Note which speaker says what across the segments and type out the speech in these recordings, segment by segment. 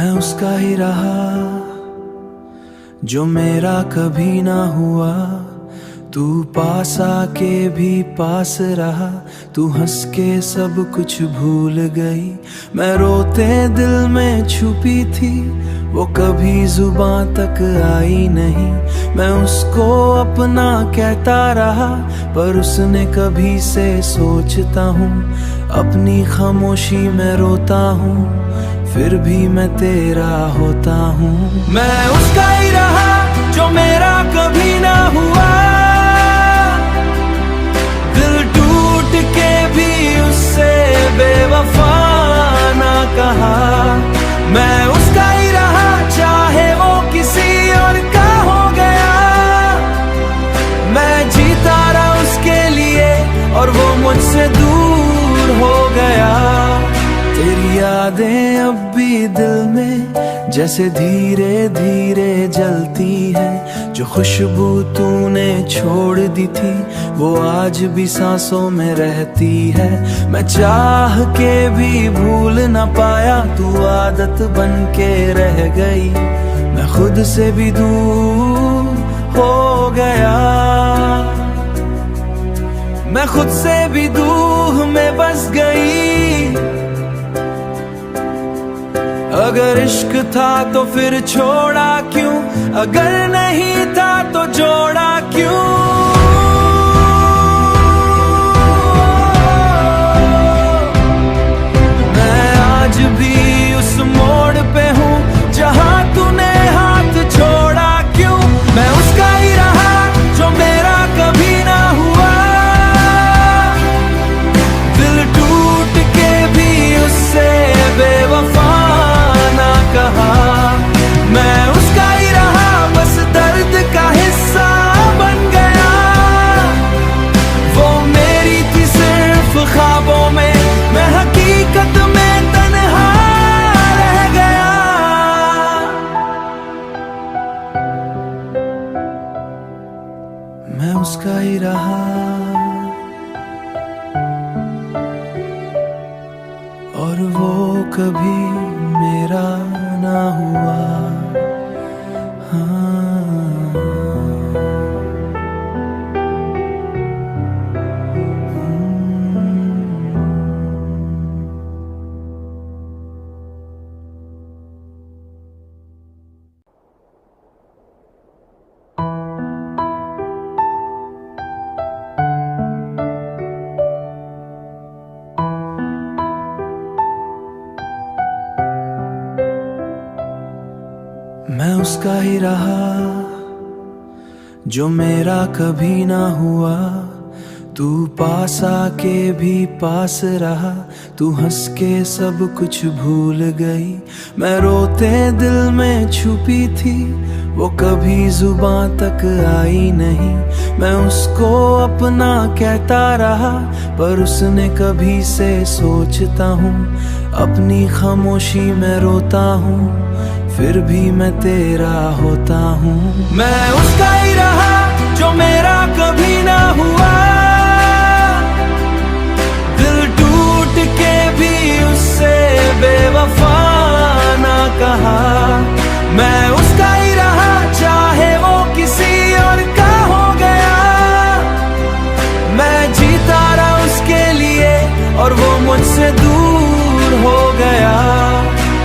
Speaker 1: मैं उसका ही रहा जो मेरा कभी ना हुआ। तू पास आके भी पास रहा, तू हंस के सब कुछ भूल गई। मैं रोते दिल में छुपी थी, वो कभी जुबां तक आई नहीं। मैं उसको अपना कहता रहा, पर उसने कभी से सोचता हूँ। अपनी खामोशी में रोता हूँ, फिर भी मैं तेरा होता हूँ। मैं उसका ही रहा जो मेरा कभी ना हुआ। दिल टूट के भी उससे बेवफा ना कहा। मैं उसका ही रहा चाहे वो किसी और का हो गया। मैं जीता रहा उसके लिए और वो मुझसे दूर हो गया। तेरी यादें अब भी दिल में जैसे धीरे धीरे जलती है। जो खुशबू तूने छोड़ दी थी वो आज भी सांसों में रहती है। मैं चाह के भी भूल न पाया, तू आदत बन के रह गई। मैं खुद से भी दूर हो गया। मैं खुद से भी दूर में बस गई। अगर इश्क था तो फिर छोड़ा क्यों? अगर नहीं था तो जोड़ा क्यों? मैं आज भी उस मोड़ पे हूँ जहाँ तूने हाथ छोड़ा क्यों? मैं उसका ही रहा जो मेरा कभी ना हुआ। दिल टूट के भी उससे बेवफा कहा। मैं उसका ही रहा, बस दर्द का हिस्सा बन गया। वो मेरी थी सिर्फ ख्वाबों में, मैं हकीकत में तन्हा रह गया। मैं उसका ही रहा और वो कभी मेरा ना हुआ। हाँ। मैं उसका ही रहा जो मेरा कभी ना हुआ। तू पास आके भी पास रहा, तू हंस के सब कुछ भूल गई। मैं रोते दिल में छुपी थी, वो कभी जुबां तक आई नहीं। मैं उसको अपना कहता रहा, पर उसने कभी से सोचता हूँ। अपनी खामोशी में रोता हूँ, फिर भी मैं तेरा होता हूँ। मैं उसका ही रहा जो मेरा कभी ना हुआ। दिल टूट के भी उससे बेवफा ना कहा। मैं उसका ही रहा चाहे वो किसी और का हो गया। मैं जीता रहा उसके लिए और वो मुझसे दूर हो गया।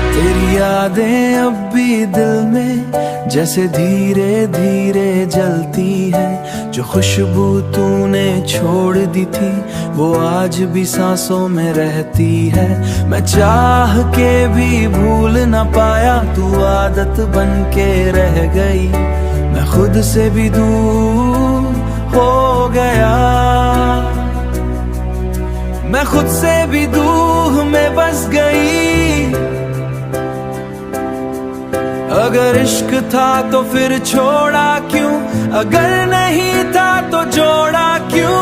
Speaker 1: तेरी यादें अब भी दिल में जैसे धीरे धीरे जलती है। जो खुशबू तूने छोड़ दी थी वो आज भी सांसों में रहती है। मैं चाह के भी भूल न पाया, तू आदत बन के रह गई। मैं खुद से भी दूर हो गया। मैं खुद से भी दूर में बस गई। अगर इश्क था तो फिर छोड़ा क्यों? अगर नहीं था तो जोड़ा क्यों?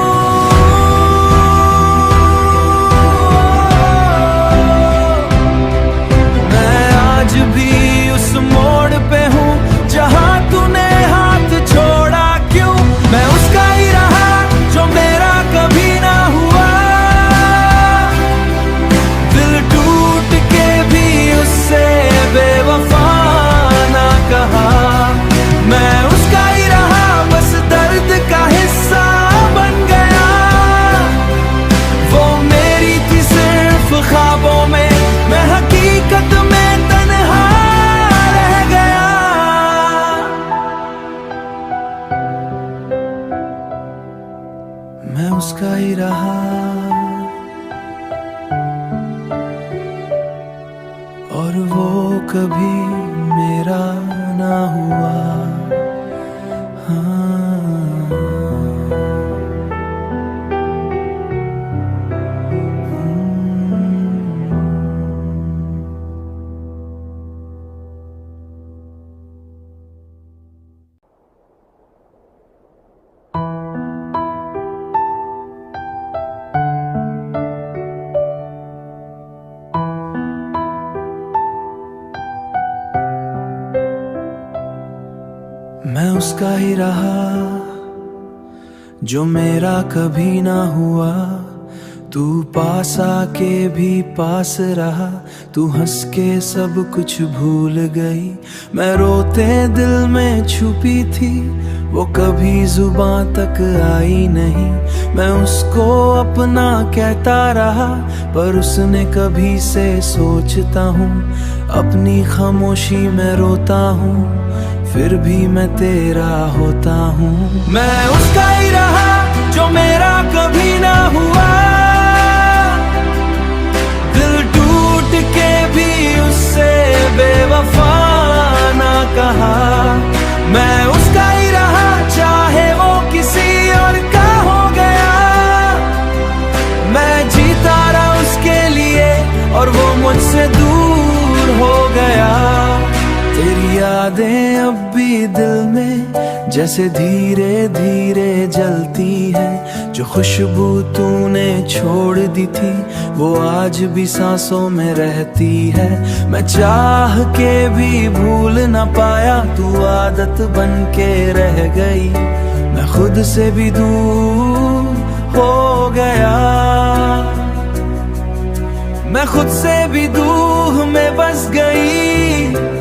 Speaker 1: मैं आज भी उस मोड़ पे हूँ जहाँ तूने हाथ छोड़ा क्यों? मैं उसका ही रहा जो मेरा कभी ना हुआ। दिल टूट के भी उससे बेवफा भी मेरा ना हुआ। हाँ। मैं उसका ही रहा जो मेरा कभी ना हुआ। तू पास आके भी पास रहा, तू हंस के सब कुछ भूल गई। मैं रोते दिल में छुपी थी, वो कभी जुबां तक आई नहीं। मैं उसको अपना कहता रहा, पर उसने कभी से सोचता हूँ। अपनी खामोशी में रोता हूँ, फिर भी मैं तेरा होता हूँ। मैं उसका ही रहा जो मेरा कभी ना हुआ। दिल टूट के भी उससे बेवफा ना कहा। मैं उसका ही रहा चाहे वो किसी और का हो गया। मैं जीता रहा उसके लिए और वो मुझसे दूर हो गया। तेरी यादें अब भी दिल में जैसे धीरे धीरे जलती है। जो खुशबू तूने छोड़ दी थी वो आज भी सांसों में रहती है। मैं चाह के भी भूल न पाया, तू आदत बन के रह गई। मैं खुद से भी दूर हो गया। मैं खुद से भी दूर में बस गई।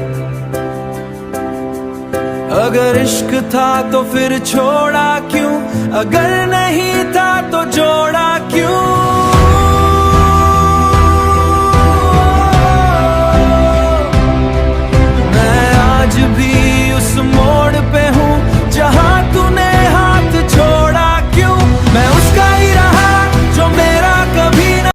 Speaker 1: अगर इश्क था तो फिर छोड़ा क्यों, अगर नहीं था तो जोड़ा क्यों।